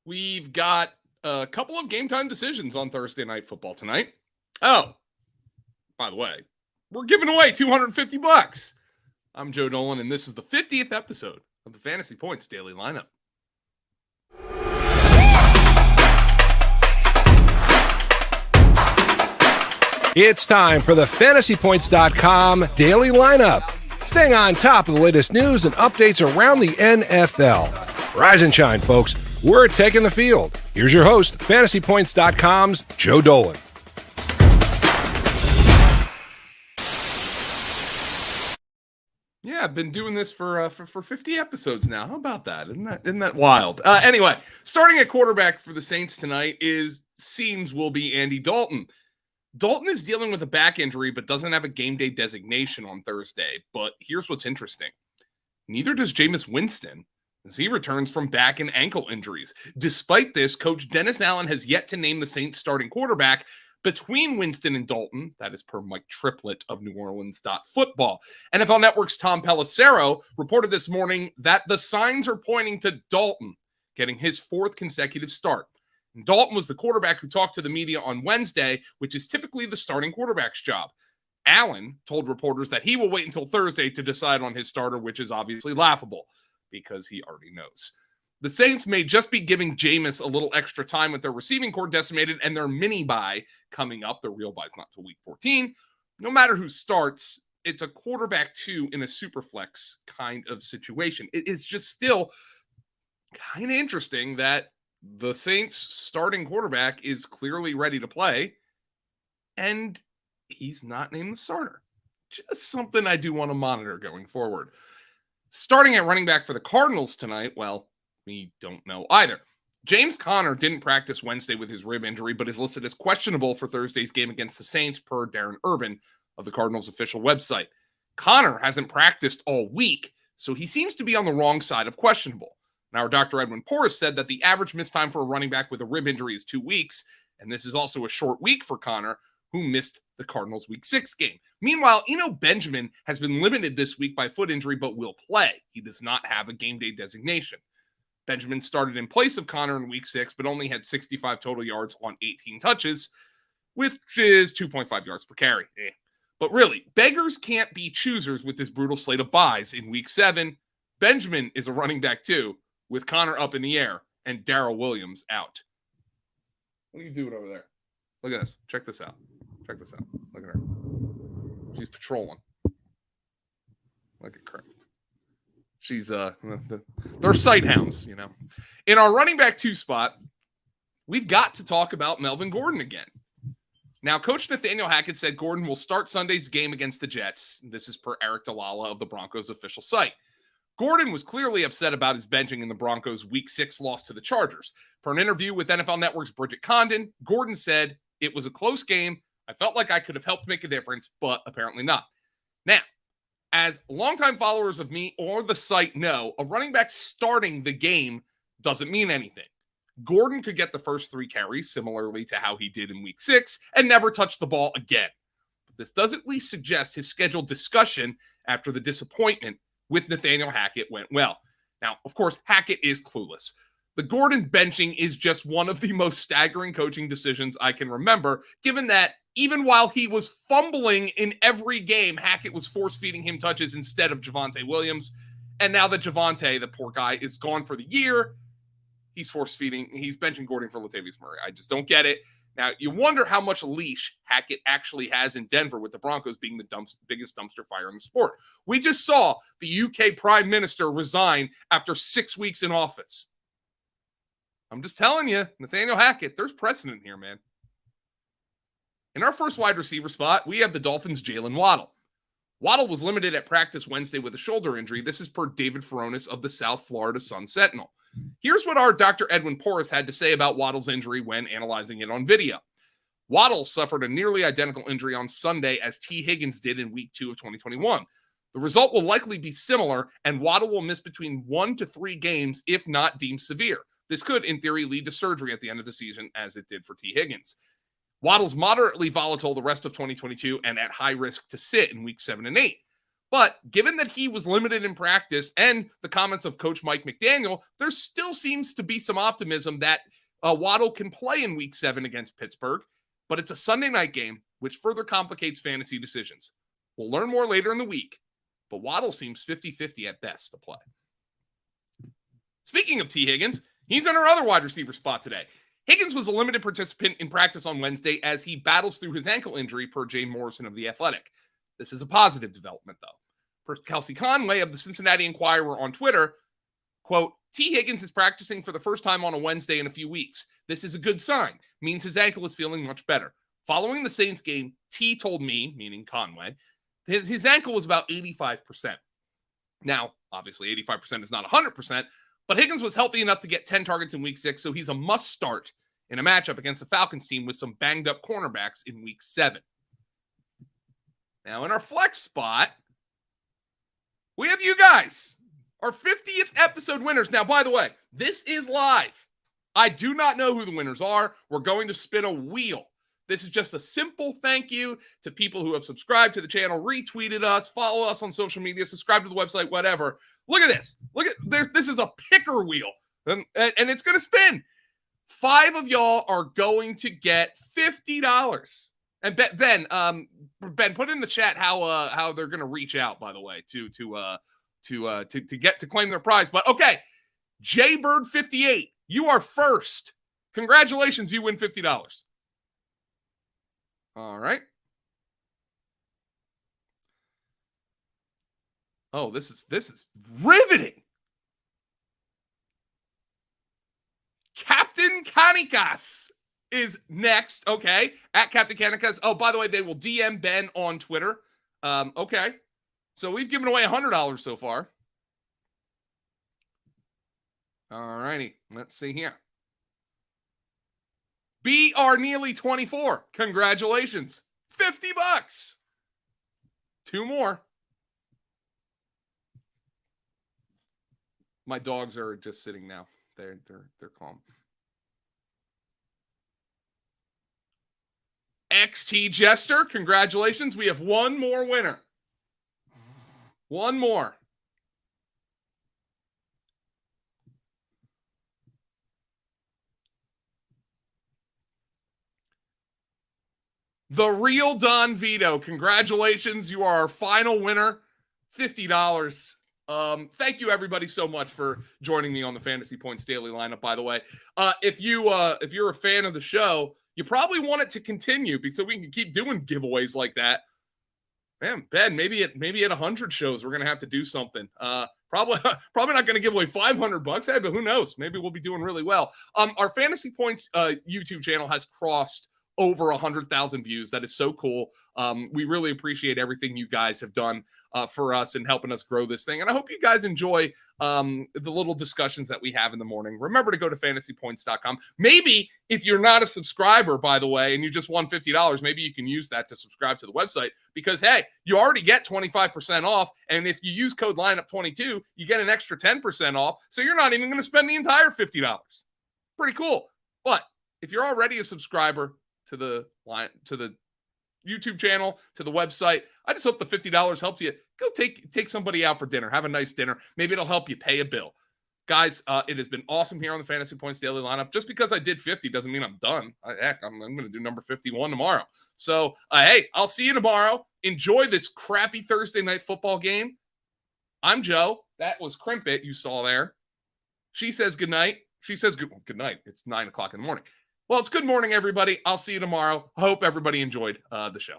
We've got a couple of game time decisions on Thursday Night Football tonight. Oh, by the way, we're giving away $250. I'm Joe Dolan, and this is the 50th episode of the Fantasy Points Daily Lineup. It's time for the FantasyPoints.com Daily Lineup. Staying on top of the latest news and updates around the NFL. Rise and shine, folks. We're taking the field. Here's your host, FantasyPoints.com's Joe Dolan. Yeah, I've been doing this for 50 episodes now. How about that? Isn't that wild? Anyway, starting at quarterback for the Saints tonight will be Andy Dalton. Dalton is dealing with a back injury, but doesn't have a game day designation on Thursday. But here's what's interesting. Neither does Jameis Winston, as he returns from back and ankle injuries. Despite this, Coach Dennis Allen has yet to name the Saints starting quarterback between Winston and Dalton. That is per Mike Triplett of NewOrleans.football. NFL Network's Tom Pelissero reported this morning that the signs are pointing to Dalton getting his fourth consecutive start. And Dalton was the quarterback who talked to the media on Wednesday, which is typically the starting quarterback's job. Allen told reporters that he will wait until Thursday to decide on his starter, which is obviously laughable because he already knows. The Saints may just be giving Jameis a little extra time with their receiving core decimated and their mini bye coming up. Their real bye is not till week 14. No matter who starts, it's a quarterback two in a super flex kind of situation. It is just still kind of interesting that the Saints starting quarterback is clearly ready to play, and he's not named the starter. Just something I do want to monitor going forward. Starting at running back for the Cardinals tonight, well, we don't know either. James Conner didn't practice Wednesday with his rib injury, but is listed as questionable for Thursday's game against the Saints per Darren Urban of the Cardinals official website. Conner hasn't practiced all week, so he seems to be on the wrong side of questionable. Now, our Dr. Edwin Porras said that the average missed time for a running back with a rib injury is 2 weeks, and this is also a short week for Conner, who missed the Cardinals' Week 6 game. Meanwhile, Eno Benjamin has been limited this week by foot injury, but will play. He does not have a game day designation. Benjamin started in place of Conner in Week 6, but only had 65 total yards on 18 touches, which is 2.5 yards per carry. But really, beggars can't be choosers with this brutal slate of buys. In Week 7, Benjamin is a running back too, with Conner up in the air and Darrell Williams out. What are you doing over there? Look at this. Check this out. Look at her. She's patrolling. Look at her. She's they're sight hounds, you know. In our running back 2 spot, we've got to talk about Melvin Gordon again. Now, Coach Nathaniel Hackett said Gordon will start Sunday's game against the Jets. This is per Eric Dalala of the Broncos official site. Gordon was clearly upset about his benching in the Broncos' Week 6 loss to the Chargers. Per an interview with NFL Network's Bridget Condon, Gordon said, "It was a close game. I felt like I could have helped make a difference, but apparently not." Now, as longtime followers of me or the site know, a running back starting the game doesn't mean anything. Gordon could get the first 3 carries, similarly to how he did in Week 6, and never touch the ball again. But this does at least suggest his scheduled discussion after the disappointment with Nathaniel Hackett went well. Now, of course, Hackett is clueless. The Gordon benching is just one of the most staggering coaching decisions I can remember, given that even while he was fumbling in every game, Hackett was force-feeding him touches instead of Javonte Williams. And now that Javonte, the poor guy, is gone for the year, he's benching Gordon for Latavius Murray. I just don't get it. Now, you wonder how much leash Hackett actually has in Denver, with the Broncos being the biggest dumpster fire in the sport. We just saw the UK Prime Minister resign after 6 weeks in office. I'm just telling you, Nathaniel Hackett, there's precedent here, man. In our first wide receiver spot, we have the Dolphins' Jalen Waddle. Waddle was limited at practice Wednesday with a shoulder injury. This is per David Furones of the South Florida Sun-Sentinel. Here's what our Dr. Edwin Porras had to say about Waddle's injury when analyzing it on video. Waddle suffered a nearly identical injury on Sunday as T. Higgins did in Week 2 of 2021. The result will likely be similar, and Waddle will miss between 1 to 3 games if not deemed severe. This could, in theory, lead to surgery at the end of the season, as it did for T. Higgins. Waddle's moderately volatile the rest of 2022 and at high risk to sit in Week 7 and 8. But given that he was limited in practice and the comments of Coach Mike McDaniel, there still seems to be some optimism that Waddle can play in Week 7 against Pittsburgh. But it's a Sunday night game, which further complicates fantasy decisions. We'll learn more later in the week, but Waddle seems 50-50 at best to play. Speaking of T. Higgins, he's in our other wide receiver spot today. Higgins was a limited participant in practice on Wednesday as he battles through his ankle injury per Jane Morrison of The Athletic. This is a positive development, though. Per Kelsey Conway of the Cincinnati Enquirer on Twitter, quote, T. Higgins is practicing for the first time on a Wednesday in a few weeks. This is a good sign. Means his ankle is feeling much better. Following the Saints game, T told me, meaning Conway, his ankle was about 85%. Now, obviously, 85% is not 100%, but Higgins was healthy enough to get 10 targets in Week 6, so he's a must-start in a matchup against the Falcons team with some banged-up cornerbacks in Week 7. Now, in our flex spot, we have you guys, our 50th episode winners. Now, by the way, this is live. I do not know who the winners are. We're going to spin a wheel. This is just a simple thank you to people who have subscribed to the channel, retweeted us, follow us on social media, subscribe to the website, whatever. Look at this. This is a picker wheel, and it's going to spin. 5 of y'all are going to get $50. And Ben, put in the chat how they're going to reach out, by the way, to claim their prize. But okay, Jaybird58, you are first. Congratulations, you win $50. All right. Oh, this is riveting. Captain Canikas is next. Okay. At Captain Canikas. Oh, by the way, they will DM Ben on Twitter. Okay. So we've given away $100 so far. All righty. Let's see here. BR Neely 24. Congratulations. $50. 2 more. My dogs are just sitting now. They're calm. XT Jester, congratulations. We have 1 more winner. 1 more. The real Don Vito, congratulations. You are our final winner. $50. Thank you everybody so much for joining me on the Fantasy Points Daily Lineup, by the way. If you're a fan of the show, you probably want it to continue so we can keep doing giveaways like that. Man, Ben, maybe at 100 shows we're gonna have to do something. Probably not gonna give away $500. Hey, but who knows? Maybe we'll be doing really well. Our Fantasy Points YouTube channel has crossed over 100,000 views. That is so cool. We really appreciate everything you guys have done for us and helping us grow this thing. And I hope you guys enjoy the little discussions that we have in the morning. Remember to go to fantasypoints.com. Maybe if you're not a subscriber, by the way, and you just won $50, maybe you can use that to subscribe to the website because, hey, you already get 25% off. And if you use code lineup22, you get an extra 10% off. So you're not even going to spend the entire $50. Pretty cool. But if you're already a subscriber to the YouTube channel, to the website, I just hope the $50 helps you. Go take somebody out for dinner. Have a nice dinner. Maybe it'll help you pay a bill. Guys, it has been awesome here on the Fantasy Points Daily Lineup. Just because I did 50 doesn't mean I'm done. I'm going to do number 51 tomorrow. So, hey, I'll see you tomorrow. Enjoy this crappy Thursday night football game. I'm Joe. That was Crimpit you saw there. She says good night. She says good night. It's 9 o'clock in the morning. Well, it's good morning, everybody. I'll see you tomorrow. I hope everybody enjoyed the show.